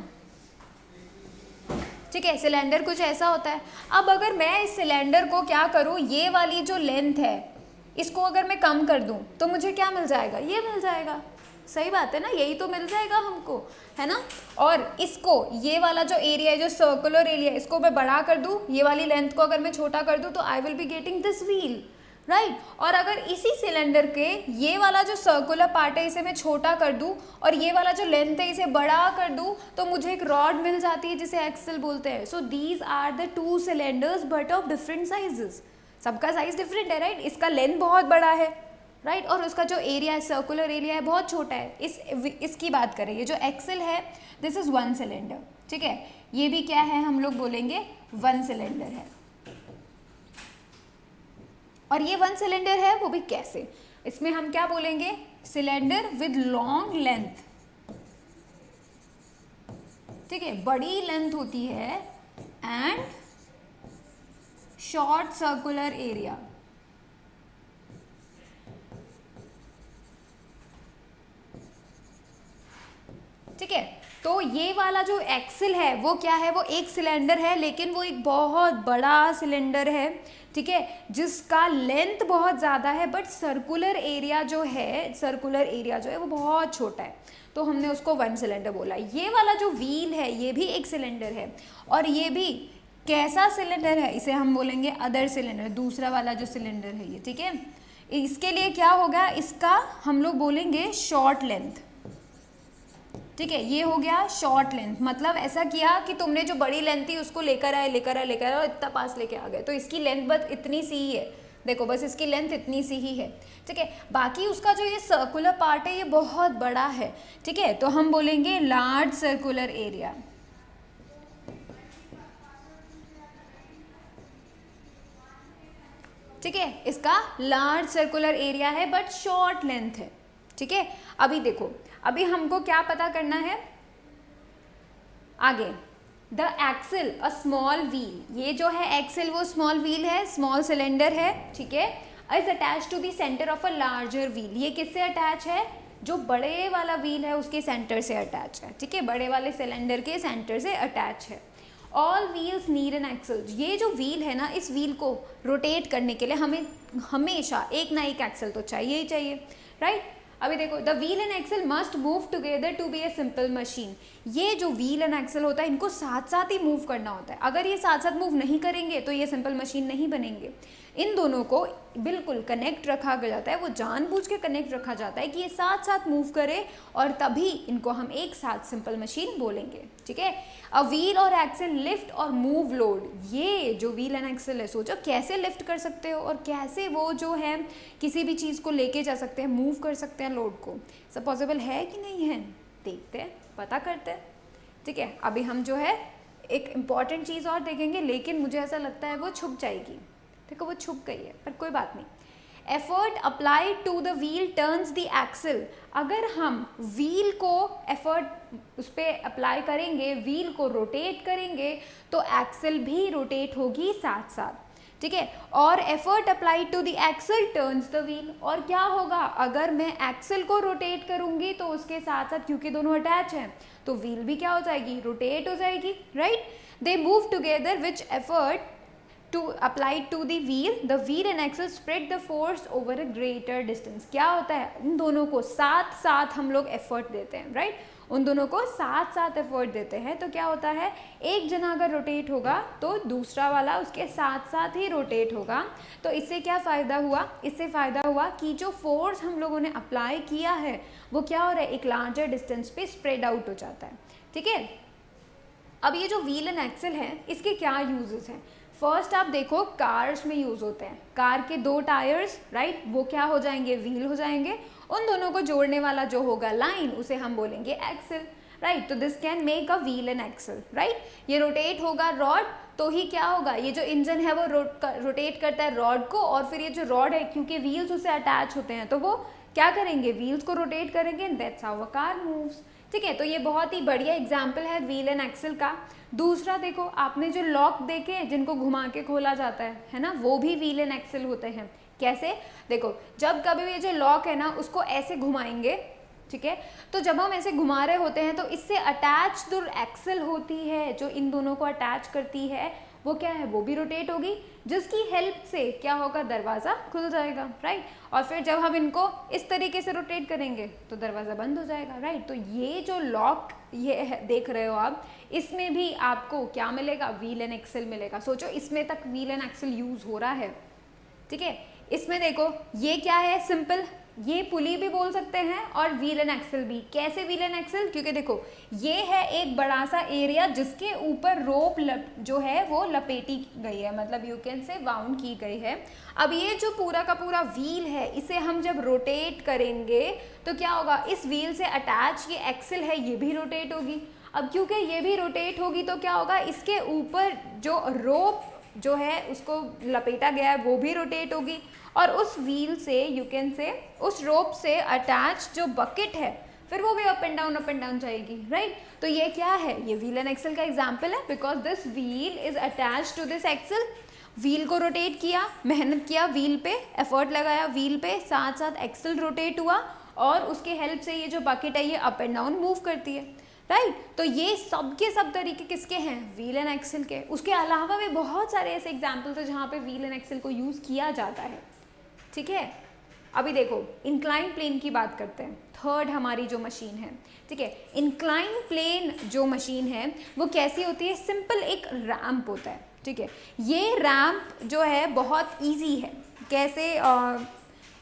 A: ठीक है, सिलेंडर कुछ ऐसा होता है। अब अगर मैं इस सिलेंडर को क्या करूँ, ये वाली जो लेंथ है इसको अगर मैं कम कर दूँ तो मुझे क्या मिल जाएगा, ये मिल जाएगा। सही बात है ना, यही तो मिल जाएगा हमको, है ना। और इसको, ये वाला जो एरिया है, जो सर्कुलर एरिया है, इसको मैं बड़ा कर दूँ, ये वाली लेंथ को अगर मैं छोटा कर दूँ तो I will be getting this wheel, right. और अगर इसी सिलेंडर के ये वाला जो सर्कुलर पार्ट है इसे मैं छोटा कर दूं और ये वाला जो लेंथ है इसे बड़ा कर दूं तो मुझे एक रॉड मिल जाती है जिसे एक्सल बोलते हैं। So these are the 2 cylinders but of different sizes. सबका साइज डिफरेंट है, राइट। इसका लेंथ बहुत बड़ा है, राइट, और उसका जो एरिया है, सर्कुलर एरिया है, बहुत छोटा है। इसकी बात करें, ये जो एक्सल है दिस इज 1 सिलेंडर, ठीक है। ये भी क्या है, हम लोग बोलेंगे 1 सिलेंडर है। और ये 1 सिलेंडर है, वो भी कैसे, इसमें हम क्या बोलेंगे, सिलेंडर विद लॉन्ग लेंथ, ठीक है, बड़ी लेंथ होती है एंड शॉर्ट सर्कुलर एरिया। ठीक है, तो ये वाला जो एक्सल है वो क्या है, वो एक सिलेंडर है लेकिन वो एक बहुत बड़ा सिलेंडर है, ठीक है, जिसका लेंथ बहुत ज़्यादा है बट सर्कुलर एरिया जो है वो बहुत छोटा है, तो हमने उसको 1 सिलेंडर बोला। ये वाला जो व्हील है ये भी एक सिलेंडर है और ये भी कैसा सिलेंडर है, इसे हम बोलेंगे अदर सिलेंडर, दूसरा वाला जो सिलेंडर है ये, ठीक है। इसके लिए क्या होगा, इसका हम लोग बोलेंगे शॉर्ट लेंथ, ठीक है, ये हो गया शॉर्ट लेंथ। मतलब ऐसा किया कि तुमने जो बड़ी लेंथ थी उसको लेकर आए और इतना पास लेके आ गए, तो इसकी लेंथ बस इतनी सी ही है, देखो बस इसकी लेंथ इतनी सी ही है, ठीक है। बाकी उसका जो ये सर्कुलर पार्ट है ये बहुत बड़ा है, ठीक है, तो हम बोलेंगे लार्ज सर्कुलर एरिया, ठीक है, इसका लार्ज सर्कुलर एरिया है बट शॉर्ट लेंथ है, ठीक है। अभी देखो, अभी हमको क्या पता करना है आगे, the axle a small wheel, ये जो है एक्सल वो स्मॉल व्हील है, स्मॉल सिलेंडर है, ठीक है, is attach to the centre of a larger wheel. ये किससे अटैच है, जो बड़े वाला व्हील है उसके सेंटर से अटैच है, ठीक है, बड़े वाले सिलेंडर के सेंटर से अटैच है। All wheels need an axle, ये जो व्हील है ना, इस व्हील को रोटेट करने के लिए हमें हमेशा एक ना एक एक्सल तो चाहिए ही चाहिए, राइट। अभी देखो, the wheel and axle must move together to be a simple machine. ये जो व्हील एंड एक्सल होता है इनको साथ साथ ही मूव करना होता है, अगर ये साथ साथ मूव नहीं करेंगे तो ये सिंपल मशीन नहीं बनेंगे। इन दोनों को बिल्कुल कनेक्ट रखा जाता है, वो जानबूझ के कनेक्ट रखा जाता है कि ये साथ साथ मूव करे और तभी इनको हम एक साथ सिंपल मशीन बोलेंगे, ठीक है। अ व्हील और एक्सल लिफ्ट और मूव लोड, ये जो व्हील एंड एक्सल है सोचो कैसे लिफ्ट कर सकते हो और कैसे वो जो है किसी भी चीज़ को लेके जा सकते हैं, मूव कर सकते हैं लोड को, सब पॉसिबल है कि नहीं है, देखते हैं, पता करते हैं, ठीक है। अभी हम जो है एक इम्पॉर्टेंट चीज़ और देखेंगे लेकिन मुझे ऐसा लगता है वो छुप जाएगी, देखो वो छुप गई है पर कोई बात नहीं। Effort applied to the wheel turns the axle, अगर हम व्हील को एफर्ट उस पर अप्लाई करेंगे, व्हील को रोटेट करेंगे तो एक्सल भी रोटेट होगी साथ साथ, ठीक है। और effort applied to the axle turns the wheel, और क्या होगा अगर मैं एक्सल को रोटेट करूंगी तो उसके साथ साथ, क्योंकि दोनों अटैच हैं, तो व्हील भी क्या हो जाएगी, रोटेट हो जाएगी, right. They move together which effort to applied to the wheel and axle spread the force over a greater distance। क्या होता है, उन दोनों को साथ साथ हम लोग एफर्ट देते हैं, राइट, उन दोनों को साथ साथ एफर्ट देते हैं, तो क्या होता है, एक जना अगर रोटेट होगा तो दूसरा वाला उसके साथ साथ ही रोटेट होगा, तो इससे क्या फ़ायदा हुआ, इससे फ़ायदा हुआ कि जो फोर्स हम लोगों ने अप्लाई किया है वो क्या हो रहा है, एक लार्जर डिस्टेंस पे स्प्रेड आउट हो जाता है, ठीक है। अब ये जो व्हील एंड एक्सल है इसके क्या यूजेस हैं, फर्स्ट आप देखो कार्स में यूज़ होते हैं, कार के 2 टायर्स, राइट, वो क्या हो जाएंगे, व्हील हो जाएंगे, उन दोनों को जोड़ने वाला जो होगा लाइन उसे हम बोलेंगे एक्सल। राइट। तो this can make a wheel and axle, right. ये रोटेट होगा रॉड, तो ही क्या होगा, ये जो इंजन है वो रोटेट करता है रॉड को, और फिर ये जो रॉड है क्योंकि व्हील्स उससे अटैच होते हैं तो वो क्या करेंगे, व्हील्स को रोटेट करेंगे, and that's how a car moves. ठीक है, तो ये बहुत ही बढ़िया एग्जाम्पल है व्हील एंड एक्सल का। दूसरा देखो, आपने जो लॉक देखे जिनको घुमा के खोला जाता है ना, वो भी व्हील एंड एक्सल होते हैं। कैसे, देखो जब कभी भी ये जो लॉक है ना उसको ऐसे घुमाएंगे, ठीक है, तो जब हम ऐसे घुमा रहे होते हैं तो इससे अटैच जो एक्सल होती है जो इन दोनों को अटैच करती है वो क्या है, वो भी रोटेट होगी, जिसकी हेल्प से क्या होगा, दरवाज़ा खुल जाएगा, राइट। और फिर जब हम इनको इस तरीके से रोटेट करेंगे तो दरवाज़ा बंद हो जाएगा, राइट। तो ये जो लॉक ये देख रहे हो आप, इसमें भी आपको क्या मिलेगा, व्हील एंड एक्सल मिलेगा। सोचो इसमें तक व्हील एंड एक्सल यूज़ हो रहा है, ठीक है। इसमें देखो ये क्या है, सिंपल, ये पुली भी बोल सकते हैं और व्हील एंड एक्सल भी। कैसे व्हील एंड एक्सल, क्योंकि देखो ये है एक बड़ा सा एरिया जिसके ऊपर रोप जो है वो लपेटी गई है, मतलब यू कैन से बाउंड की गई है। अब ये जो पूरा का पूरा व्हील है इसे हम जब रोटेट करेंगे तो क्या होगा, इस व्हील से अटैच ये एक्सल है ये भी रोटेट होगी। अब क्योंकि ये भी रोटेट होगी तो क्या होगा, इसके ऊपर जो रोप जो है उसको लपेटा गया है वो भी रोटेट होगी, और उस व्हील से यू कैन से उस रोप से अटैच जो बकेट है फिर वो भी अप एंड डाउन जाएगी, राइट। तो ये क्या है, ये व्हील एंड एक्सल का एग्जांपल है, because this wheel is attach to this axle. Wheel को रोटेट किया, मेहनत किया व्हील पे, एफर्ट लगाया व्हील पे, साथ साथ एक्सल रोटेट हुआ, और उसके हेल्प से ये जो बकेट है ये अप एंड डाउन मूव करती है, राइट। तो ये सब के सब तरीके किसके हैं, व्हील एंड एक्सल के। उसके अलावा भी बहुत सारे ऐसे एग्जाम्पल्स हैं जहाँ पे व्हील एंड एक्सल को यूज़ किया जाता है, ठीक है। अभी देखो इंक्लाइन प्लेन की बात करते हैं, थर्ड हमारी जो मशीन है, ठीक है। इंक्लाइन प्लेन जो मशीन है वो कैसी होती है, सिंपल एक रैम्प होता है, ठीक है। ये रैम्प जो है बहुत ईजी है। कैसे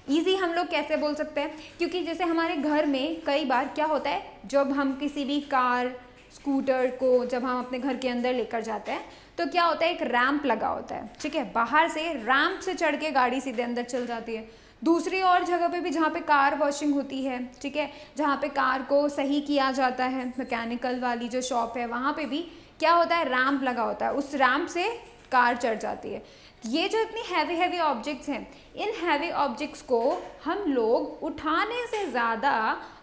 A: ईजी हम लोग कैसे बोल सकते हैं, क्योंकि जैसे हमारे घर में कई बार क्या होता है, जब हम किसी भी कार स्कूटर को जब हम अपने घर के अंदर लेकर जाते हैं तो क्या होता है, एक रैंप लगा होता है, ठीक है। बाहर से रैंप से चढ़ के गाड़ी सीधे अंदर चल जाती है। दूसरी और जगह पे भी जहाँ पे कार वॉशिंग होती है, ठीक है, जहाँ पे कार को सही किया जाता है, मैकेनिकल वाली जो शॉप है वहाँ पे भी क्या होता है, रैंप लगा होता है, उस रैंप से कार चढ़ जाती है। ये जो इतनी हैवी ऑब्जेक्ट्स हैं, इन हैवी ऑब्जेक्ट्स को हम लोग उठाने से ज़्यादा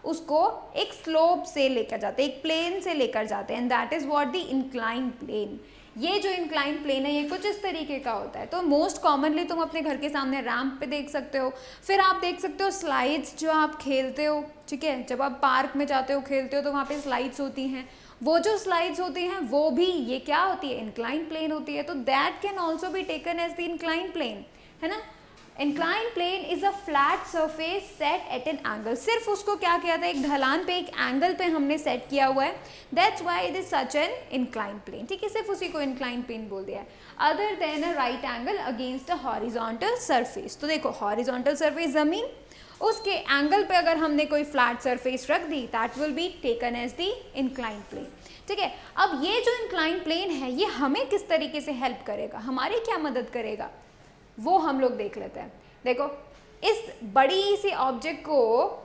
A: उसको एक स्लोप से लेकर जाते हैं, एक प्लेन से लेकर जाते हैं, and that is what the incline plane. ये जो इंक्लाइन प्लेन है ये कुछ इस तरीके का होता है। तो मोस्ट कॉमनली तुम अपने घर के सामने रैंप पे देख सकते हो, फिर आप देख सकते हो स्लाइड्स जो आप खेलते हो, ठीक है, जब आप पार्क में जाते हो खेलते हो तो वहाँ पे स्लाइड्स होती हैं, वो जो स्लाइड्स होती हैं वो भी ये क्या होती है, इंक्लाइन प्लेन होती है। तो that can also be taken as the incline plane, है ना। Incline plane is a flat surface set at an angle. सिर्फ उसको क्या किया था, एक ढलान पे एक एंगल पे हमने सेट किया हुआ है, that's why it is such an incline plane, ठीक है। सिर्फ उसी को इंक्लाइन प्लेन बोल दिया है, other than a right angle against a horizontal surface. तो देखो हॉरिजॉन्टल सरफेस जमीन, उसके एंगल पे अगर हमने कोई फ्लैट सरफेस रख दी that will be taken as the incline plane, ठीक है। अब ये जो इंक्लाइन प्लेन है ये हमें किस तरीके से हेल्प करेगा, हमारी क्या मदद करेगा, वो हम लोग देख लेते हैं। देखो इस बड़ी सी ऑब्जेक्ट को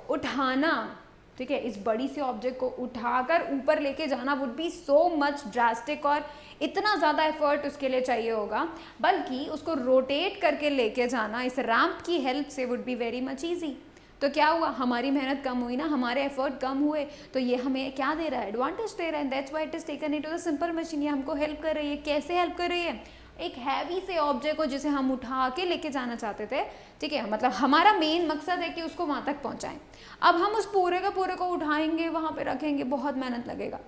A: उठाना, ठीक है, इस बड़ी सी ऑब्जेक्ट को उठाकर ऊपर लेके जाना would be so much drastic, और इतना ज़्यादा एफर्ट उसके लिए चाहिए होगा, बल्कि उसको रोटेट करके लेके जाना इस रैंप की हेल्प से would be very much easy. तो क्या हुआ, हमारी मेहनत कम हुई ना, हमारे एफर्ट कम हुए, तो ये हमें क्या दे रहा है, एडवांटेज दे रहा है, that's why it is taken into the simple machine. ये हमको हेल्प कर रही है, कैसे हेल्प कर रही है, एक हैवी से ऑब्जेक्ट को जिसे हम उठा के लेके जाना चाहते थे, ठीक है, मतलब हमारा मेन मकसद है कि उसको वहाँ तक पहुँचाएं। अब हम उस पूरे का पूरे को उठाएंगे, वहाँ पे रखेंगे, बहुत मेहनत लगेगा।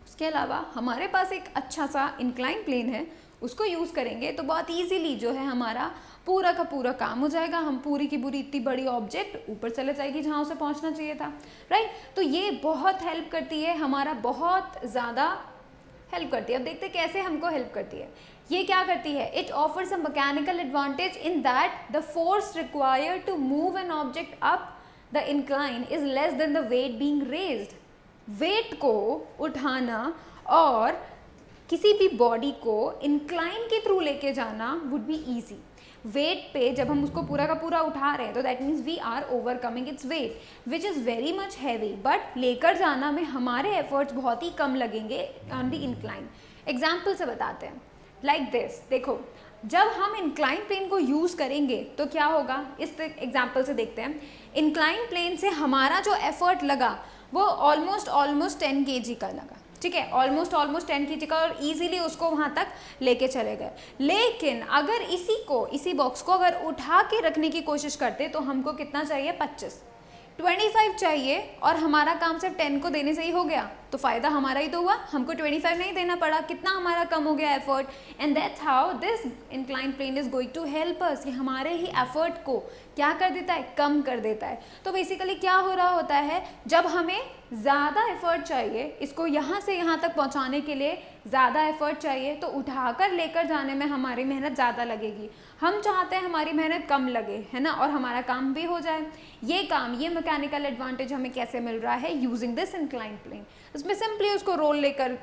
A: उसके अलावा हमारे पास एक अच्छा सा इंक्लाइन प्लेन है, उसको यूज़ करेंगे तो बहुत ईजीली जो है हमारा पूरा का पूरा काम हो जाएगा, हम पूरी की पूरी इतनी बड़ी ऑब्जेक्ट ऊपर चले जाएगी जहाँ उसे पहुँचना चाहिए था, राइट। तो ये बहुत हेल्प करती है, हमारा बहुत ज़्यादा हेल्प करती है। अब देखते कैसे हमको हेल्प करती है। ये क्या करती है, it offers a mechanical advantage in that the force required to move an object up the incline is less than the weight being raised. Weight को उठाना और किसी भी बॉडी को इंक्लाइन के थ्रू लेके जाना वुड बी ईजी, वेट पे जब हम उसको पूरा का पूरा उठा रहे हैं तो that means we are overcoming its weight which is very much heavy, but लेकर जाना में हमारे एफर्ट्स बहुत ही कम लगेंगे ऑन द इंक्लाइन। एग्जाम्पल से बताते हैं, लाइक दिस, देखो जब हम इंक्लाइन प्लेन को यूज़ करेंगे तो क्या होगा, इस एग्जाम्पल से देखते हैं। इंक्लाइन प्लेन से हमारा जो एफर्ट लगा वो ऑलमोस्ट 10 kg का लगा, ठीक है, ऑलमोस्ट 10 kg का, और इजीली उसको वहाँ तक लेके चले गए। लेकिन अगर इसी बॉक्स को अगर उठा के रखने की कोशिश करते तो हमको कितना चाहिए, 25 चाहिए, और हमारा काम सिर्फ 10 को देने से ही हो गया, तो फ़ायदा हमारा ही तो हुआ, हमको 25 नहीं देना पड़ा, कितना हमारा कम हो गया effort. And that's how this incline plane is going to help us, ये हमारे ही एफर्ट को क्या कर देता है, कम कर देता है। तो बेसिकली क्या हो रहा होता है, जब हमें ज़्यादा एफर्ट चाहिए, इसको यहाँ से यहाँ तक पहुँचाने के लिए ज़्यादा एफर्ट चाहिए, तो उठाकर लेकर जाने में हमारी मेहनत ज़्यादा लगेगी। हम चाहते हैं हमारी मेहनत कम लगे, है ना, और हमारा काम भी हो जाए। ये मैकेनिकल एडवांटेज हमें कैसे मिल रहा है, यूजिंग दिस इंक्लाइन प्लेन। इसमें सिंपली उसको रोल लेकर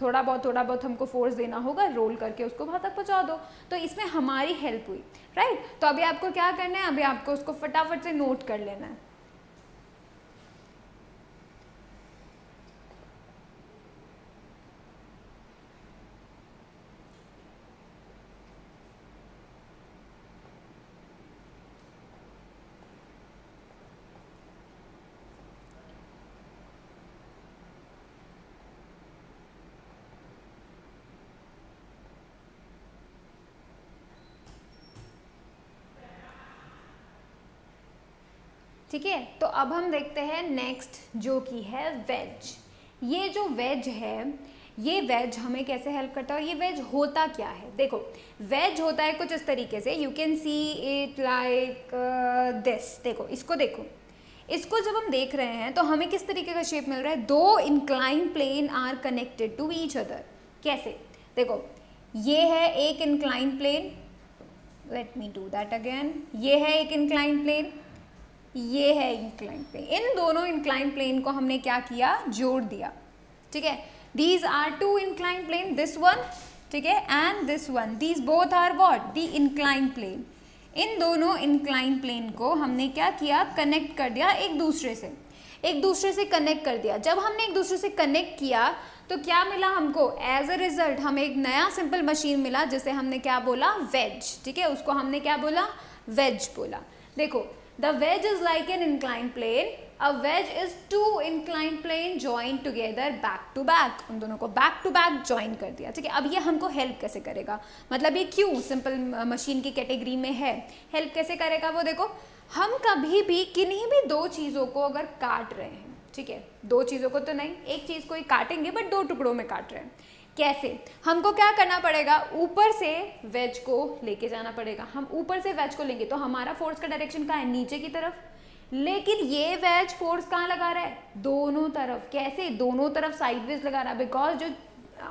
A: थोड़ा बहुत हमको फोर्स देना होगा, रोल करके उसको वहाँ तक पहुँचा दो, तो इसमें हमारी हेल्प हुई, राइट। तो अभी आपको क्या करना है, अभी आपको उसको फटाफट से नोट कर लेना है। ठीक है, तो अब हम देखते हैं नेक्स्ट, जो कि है वेज। ये जो वेज है, ये वेज हमें कैसे हेल्प करता है, ये वेज होता क्या है। देखो वेज होता है कुछ इस तरीके से, you can see it like this. देखो इसको जब हम देख रहे हैं तो हमें किस तरीके का शेप मिल रहा है, दो incline plane are connected to each other. कैसे, देखो ये है एक incline plane, let me do that again, ये है एक इंक्लाइन प्लेन, ये है इंक्लाइन प्लेन। इन दोनों इंक्लाइन प्लेन को हमने क्या किया, जोड़ दिया, ठीक है। These are two incline plane, this one, ठीक है, and this one, these both are what, the incline plane. इन दोनों इंक्लाइन प्लेन को हमने क्या किया, कनेक्ट कर दिया एक दूसरे से कनेक्ट कर दिया। जब हमने एक दूसरे से कनेक्ट किया तो क्या मिला हमको, एज अ रिजल्ट हमें एक नया सिंपल मशीन मिला, जिसे हमने क्या बोला, वेज, ठीक है, उसको हमने क्या बोला, वेज बोला। देखो the wedge is like an inclined plane, a wedge is two inclined plane joined together back to back, उन दोनों को back to back join कर दिया, ठीक है। अब ये हमको हेल्प कैसे करेगा, मतलब ये क्यों सिंपल मशीन की कैटेगरी में है, हेल्प कैसे करेगा वो देखो, हम कभी भी किन्हीं भी दो चीज़ों को अगर काट रहे हैं, ठीक है, दो चीज़ों को तो नहीं, एक चीज़ को ही काटेंगे बट दो टुकड़ों में काट रहे हैं, कैसे, हमको क्या करना पड़ेगा, ऊपर से वेज को लेके जाना पड़ेगा। हम ऊपर से वेज को लेंगे तो हमारा फोर्स का डायरेक्शन कहाँ है, नीचे की तरफ, लेकिन ये वेज फोर्स कहाँ लगा रहा है, दोनों तरफ। कैसे, दोनों तरफ साइडवेज लगा रहा है, बिकॉज जो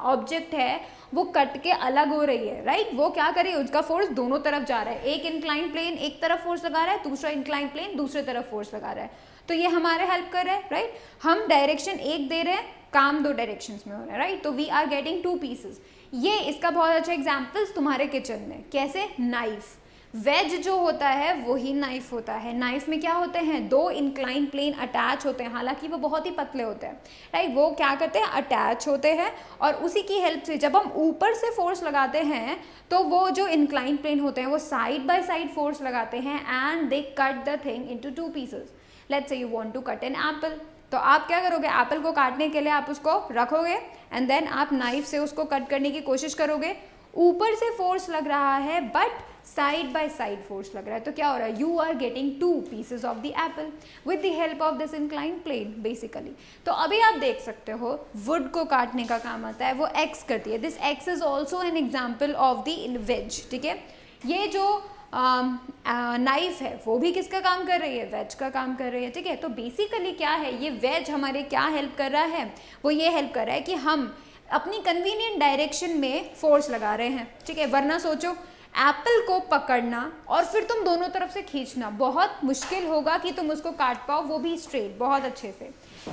A: ऑब्जेक्ट है वो कट के अलग हो रही है, राइट। वो क्या करे, उसका फोर्स दोनों तरफ जा रहा है, एक इंक्लाइन प्लेन एक तरफ फोर्स लगा रहा है, दूसरा इंक्लाइन प्लेन दूसरे तरफ फोर्स लगा रहा है, तो ये हमारे हेल्प कर रहा है, राइट। हम डायरेक्शन एक दे रहे हैं, काम दो डायरेक्शंस में हो रहा है, राइट। तो we are getting two pieces. ये इसका बहुत अच्छा एग्जाम्पल्स तुम्हारे किचन में, कैसे, नाइफ, वेज जो होता है वही नाइफ होता है। नाइफ में क्या होते हैं, दो इंक्लाइन प्लेन अटैच होते हैं, हालांकि वो बहुत ही पतले होते हैं, राइट। वो क्या करते हैं, अटैच होते हैं, और उसी की हेल्प से जब हम ऊपर से फोर्स लगाते हैं तो वो जो इंक्लाइन प्लेन होते हैं वो साइड बाय साइड फोर्स लगाते हैं, and they cut the thing into two pieces. Let's say you want to cut an apple, तो आप क्या करोगे, एप्पल को काटने के लिए आप उसको रखोगे एंड देन आप नाइफ से उसको कट करने की कोशिश करोगे। ऊपर से फोर्स लग रहा है but side by side force लग रहा है, तो क्या हो रहा है, you are getting two pieces of the apple with the help of this incline plane basically. तो अभी आप देख सकते हो वुड को काटने का काम आता है, वो एक्स करती है, this x is also an example of the ways, ठीक है। ये जो नाइफ है वो भी किसका काम कर रही है, वेज का काम कर रही है, ठीक है। तो बेसिकली क्या है, ये वेज हमारे क्या हेल्प कर रहा है, वो ये हेल्प कर रहा है कि हम अपनी कन्वीनियंट डायरेक्शन में फोर्स लगा रहे हैं, ठीक है। वरना सोचो एप्पल को पकड़ना और फिर तुम दोनों तरफ से खींचना, बहुत मुश्किल होगा कि तुम उसको काट पाओ, वो भी स्ट्रेट बहुत अच्छे से।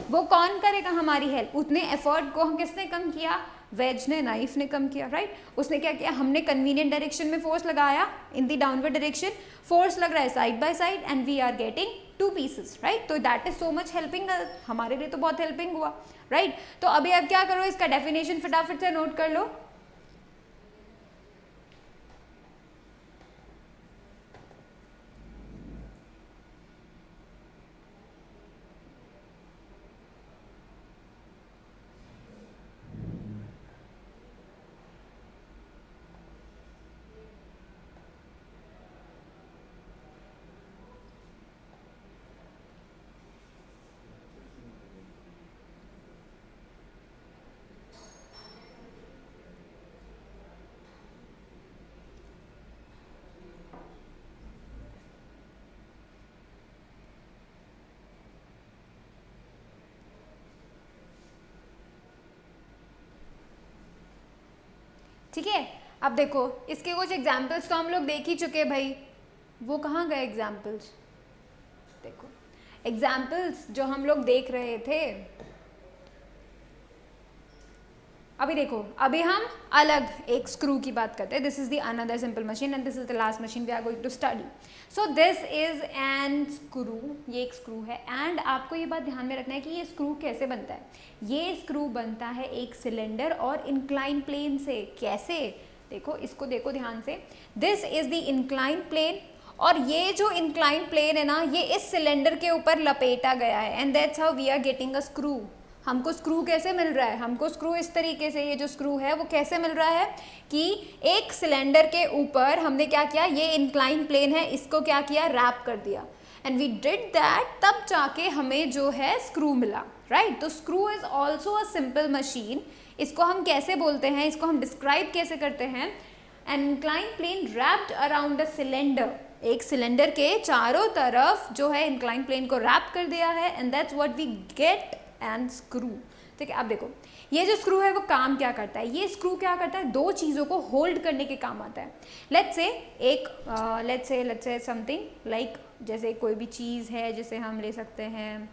A: वो कौन करेगा हमारी हेल्प, उतने एफर्ट को किसने कम किया, वेज ने, नाइफ ने कम किया, राइट। उसने क्या किया, हमने कन्वीनियंट डायरेक्शन में फोर्स लगाया in the downward direction, force लग रहा है side by side and we are getting 2 pieces, right. तो that is so much helping, हमारे लिए तो बहुत हेल्पिंग हुआ, राइट। तो अभी आप क्या करो, इसका डेफिनेशन फटाफट से नोट कर लो। ठीक है, अब देखो इसके कुछ एग्जाम्पल्स तो हम लोग देख ही चुके हैं भाई, वो कहाँ गए एग्जाम्पल्स, देखो एग्जाम्पल्स जो हम लोग देख रहे थे, अभी देखो अभी हम अलग एक स्क्रू की बात करते हैं। This is the another simple machine and this is the last machine we are going to study. So this is an screw, ये एक स्क्रू है एंड आपको ये बात ध्यान में रखना है कि ये स्क्रू कैसे बनता है। ये स्क्रू बनता है एक सिलेंडर और इंक्लाइन प्लेन से। कैसे, देखो इसको देखो ध्यान से, this is the incline plane और ये जो इंक्लाइन प्लेन है ना, ये इस सिलेंडर के ऊपर लपेटा गया है and that's how we are getting a screw. हमको स्क्रू कैसे मिल रहा है, हमको स्क्रू इस तरीके से, ये जो स्क्रू है वो कैसे मिल रहा है कि एक सिलेंडर के ऊपर हमने क्या किया, ये इंक्लाइन प्लेन है, इसको क्या किया, रैप कर दिया एंड वी डिड दैट, तब जाके हमें जो है स्क्रू मिला, राइट। तो screw is also a simple machine. इसको हम कैसे बोलते हैं, इसको हम डिस्क्राइब कैसे करते हैं, an incline plane wrapped around a cylinder, एक सिलेंडर के चारों तरफ जो है इंक्लाइन प्लेन को रैप कर दिया है and that's what we get and screw. ठीक है, अब देखो ये जो स्क्रू है वो काम क्या करता है, ये स्क्रू क्या करता है, दो चीज़ों को होल्ड करने के काम आता है। लेट्स से समथिंग लाइक, जैसे कोई भी चीज़ है जिसे हम ले सकते हैं,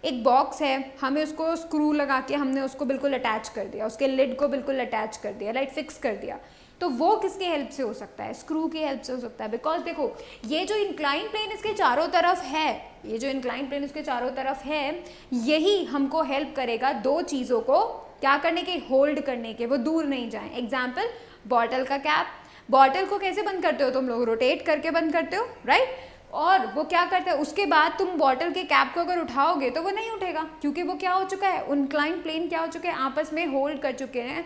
A: एक बॉक्स है, हमें उसको स्क्रू लगा के हमने उसको बिल्कुल अटैच कर दिया, उसके लिड को बिल्कुल अटैच कर दिया, राइट, फिक्स कर दिया। तो वो किसकी हेल्प से हो सकता है, स्क्रू की हेल्प से हो सकता है। बिकॉज देखो ये जो इंक्लाइन प्लेन इसके चारों तरफ है, ये जो इंक्लाइन प्लेन इसके चारों तरफ है, यही हमको हेल्प करेगा दो चीज़ों को क्या करने के, होल्ड करने के, वो दूर नहीं जाएं। एग्जाम्पल, बॉटल का कैप, बॉटल को कैसे बंद करते हो तुम लोग, रोटेट करके बंद करते हो, राइट। और वो क्या करता है, उसके बाद तुम बॉटल के कैप को अगर उठाओगे तो वो नहीं उठेगा, क्योंकि वो क्या हो चुका है, इंक्लाइन प्लेन क्या हो चुके हैं, आपस में होल्ड कर चुके हैं,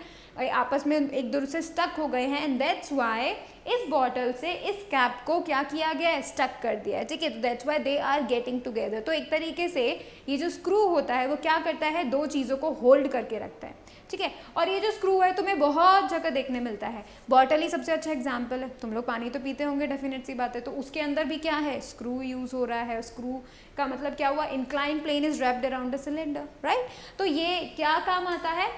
A: आपस में एक दूसरे से स्टक हो गए हैं एंड दैट्स वाई इस बॉटल से इस कैप को क्या किया गया है, स्टक कर दिया है। ठीक है, तो that's why they are getting together. तो एक तरीके से ये जो स्क्रू होता है वो क्या करता है, दो चीज़ों को होल्ड करके रखता है। ठीक है, और ये जो स्क्रू है तुम्हें बहुत जगह देखने मिलता है। बॉटल ही सबसे अच्छा एग्जाम्पल है, तुम लोग पानी तो पीते होंगे, डेफिनेट सी बात है, तो उसके अंदर भी क्या है, स्क्रू यूज़ हो रहा है। स्क्रू का मतलब क्या हुआ, incline plane is wrapped around the cylinder, right. तो ये क्या काम आता है,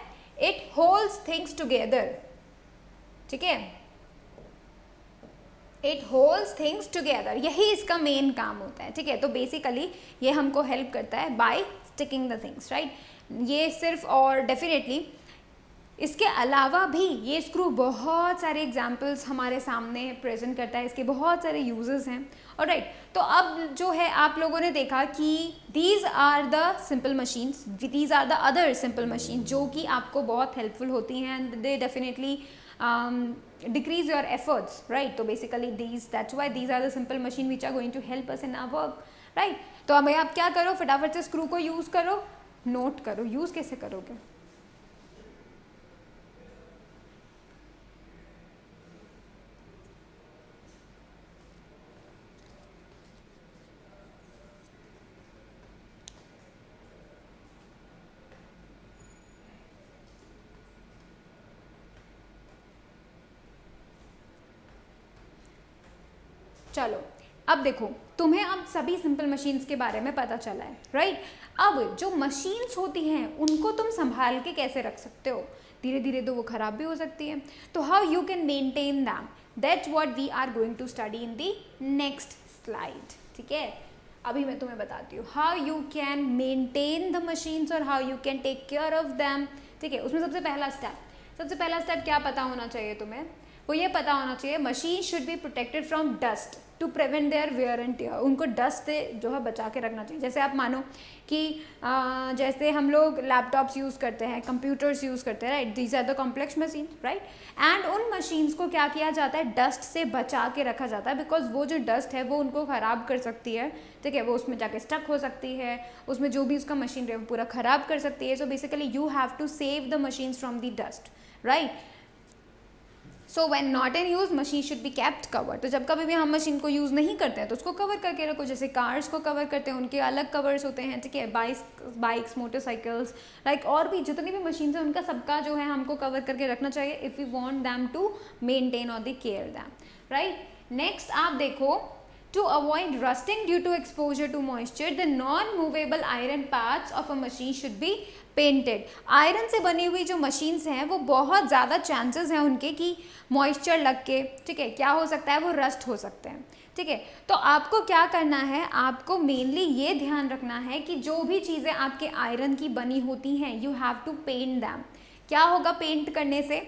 A: इट होल्ड्स थिंग्स टुगेदर। ठीक है, इट होल्ड्स थिंग्स टुगेदर, यही इसका मेन काम होता है। ठीक है, तो बेसिकली ये हमको हेल्प करता है by sticking the things, right. ये सिर्फ, और डेफिनेटली इसके अलावा भी ये स्क्रू बहुत सारे एग्जाम्पल्स हमारे सामने प्रेजेंट करता है, इसके बहुत सारे यूजेस हैं। और राइट, तो अब जो है आप लोगों ने देखा कि these are the simple machines, these are the other simple machine जो कि आपको बहुत हेल्पफुल होती हैं and they definitely decrease your efforts, right. तो basically that's why these are the simple machine which are going to help us in our work, right. तो अब आप क्या करो, फटाफट से स्क्रू को यूज़ करो, नोट करो यूज़ कैसे करोगे। चलो अब देखो, तुम्हें अब सभी सिंपल मशीन्स के बारे में पता चला है, राइट। अब जो मशीन्स होती हैं उनको तुम संभाल के कैसे रख सकते हो, धीरे धीरे तो वो खराब भी हो सकती है, तो how you can maintain them, that's what we are going to study in the next slide. ठीक है, अभी मैं तुम्हें बताती हूँ how you can maintain the machines और how you can take care of them. ठीक है, उसमें सबसे पहला स्टेप, सबसे पहला स्टेप क्या पता होना चाहिए तुम्हें, वो ये पता होना चाहिए machine should be protected from dust to prevent their wear and tear. उनको डस्ट से जो है बचा के रखना चाहिए। जैसे आप मानो कि जैसे हम लोग लैपटॉप्स यूज़ करते हैं, कंप्यूटर्स यूज़ करते हैं, right, these are the complex machine, right, and उन मशीन्स को क्या किया जाता है, डस्ट से बचा के रखा जाता है, बिकॉज वो जो डस्ट है वो उनको ख़राब कर सकती है, ठीक है, वो उसमें जाके स्टक हो सकती है, उसमें जो भी उसका मशीन है वो पूरा ख़राब कर सकती है। So basically you have to save the machines from the dust, right. So when not in use machine should be kept cover. तो जब कभी भी हम मशीन को यूज़ नहीं करते हैं तो उसको कवर करके रखो। जैसे कार्स को कवर करते हैं उनके अलग कवर्स होते हैं, ठीक है, बाइक्स मोटरसाइकिल्स, लाइक और भी जितनी भी मशीन है उनका सबका जो है हमको कवर करके रखना चाहिए if you want them to maintain और the care them, right. Next आप देखो, to avoid rusting due to exposure to moisture, the non-movable iron parts of a machine should be painted। Iron से बनी हुई जो मशीन्स हैं वो बहुत ज़्यादा चांसेस हैं उनके कि मॉइस्चर लग के, ठीक है, क्या हो सकता है, वो रस्ट हो सकते हैं, ठीक है। तो आपको क्या करना है, आपको मेनली ये ध्यान रखना है कि जो भी चीज़ें आपके आयरन की बनी होती हैं you have to paint them. क्या होगा पेंट करने से,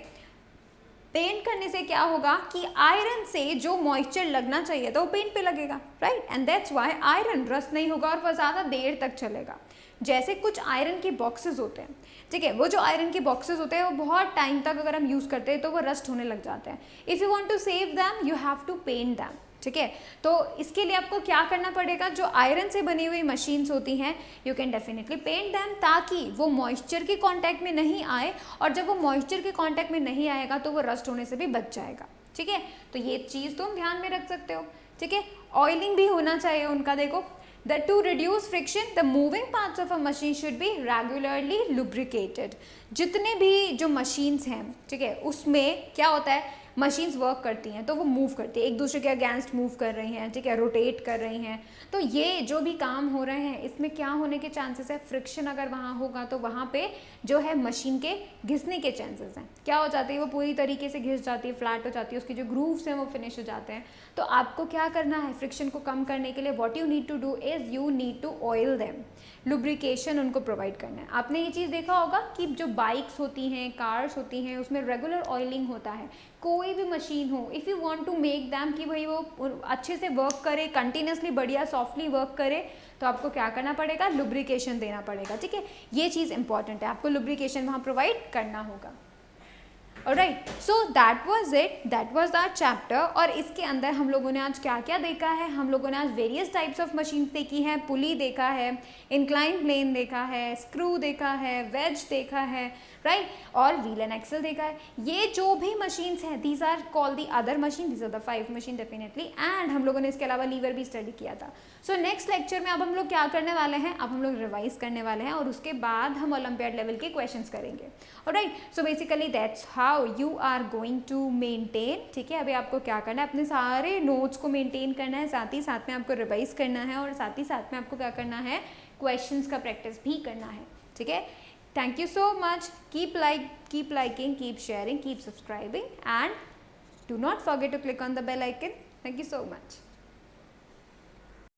A: पेंट करने से क्या होगा कि आयरन से जो मॉइस्चर लगना चाहिए तो वो पेंट पे लगेगा, right, and that's why iron rust नहीं होगा और वह ज़्यादा देर तक चलेगा। जैसे कुछ आयरन के बॉक्सेस होते हैं, ठीक है, वो जो आयरन के बॉक्सेस होते हैं वो बहुत टाइम तक अगर हम यूज़ करते हैं तो वो रस्ट होने लग जाते हैं। If you want to save them you have to paint them, ठीक है। तो इसके लिए आपको क्या करना पड़ेगा, जो आयरन से बनी हुई मशीन्स होती हैं you can definitely paint them, ताकि वो मॉइस्चर के कांटेक्ट में नहीं आए, और जब वो मॉइस्चर के कांटेक्ट में नहीं आएगा तो वो रस्ट होने से भी बच जाएगा, ठीक है। तो ये चीज़ तुम ध्यान में रख सकते हो, ठीक है। ऑयलिंग भी होना चाहिए उनका, देखो, that to reduce friction the moving parts of a machine should be regularly lubricated। जितने भी जो मशीन्स हैं, ठीक है, उसमें क्या होता है, मशीन्स वर्क करती हैं तो वो मूव करती है, एक दूसरे के अगेंस्ट मूव कर रही हैं, ठीक है, रोटेट कर रही हैं। तो ये जो भी काम हो रहे हैं इसमें क्या होने के चांसेस है, फ्रिक्शन अगर वहाँ होगा तो वहाँ पे जो है मशीन के घिसने के चांसेस हैं। क्या हो जाती है, वो पूरी तरीके से घिस जाती है, फ्लैट हो जाती है, उसके जो ग्रूव्स हैं वो फिनिश हो जाते हैं। तो आपको क्या करना है, फ्रिक्शन को कम करने के लिए what you need to do is you need to oil them, lubrication उनको प्रोवाइड करना है। आपने ये चीज़ देखा होगा कि जो बाइक्स होती हैं, कार्स होती हैं, उसमें रेगुलर ऑयलिंग होता है। कोई भी मशीन हो, if you want to make them कि भाई वो अच्छे से वर्क करे, कंटिन्यूसली बढ़िया सॉफ्टली वर्क करे, तो आपको क्या करना पड़ेगा, लुब्रिकेशन देना पड़ेगा, ठीक है। ये चीज़ इंपॉर्टेंट है, आपको लुब्रिकेशन वहाँ प्रोवाइड करना होगा। Alright, so that was it, that was that chapter. और इसके अंदर हम लोगों ने आज क्या क्या देखा है, हम लोगों ने आज वेरियस टाइप्स ऑफ मशीन्स देखी हैं, पुली देखा है, इंक्लाइन प्लेन देखा है, स्क्रू देखा है, वेज देखा है, राइट, और व्हील एंड एक्सल देखा है। ये जो भी मशीन्स हैं these are call the other machine, these are the 5 machine definitely, and हम लोगों ने इसके अलावा लीवर भी स्टडी किया था। सो नेक्स्ट लेक्चर में अब हम लोग क्या करने वाले हैं, अब हम लोग रिवाइज करने वाले हैं और उसके बाद हम ओलंपियाड लेवल के क्वेश्चंस करेंगे। Alright, so basically that's how you are going to maintain, ठीक है। अभी आपको क्या करना है, अपने सारे नोट्स को मेंटेन करना है, साथ ही साथ में आपको रिवाइज करना है, और साथ ही साथ में आपको क्या करना है, क्वेश्चंस का प्रैक्टिस भी करना है, ठीक है। Thank you so much. Keep liking, keep sharing, keep subscribing, and do not forget to click on the bell icon. Thank you so much.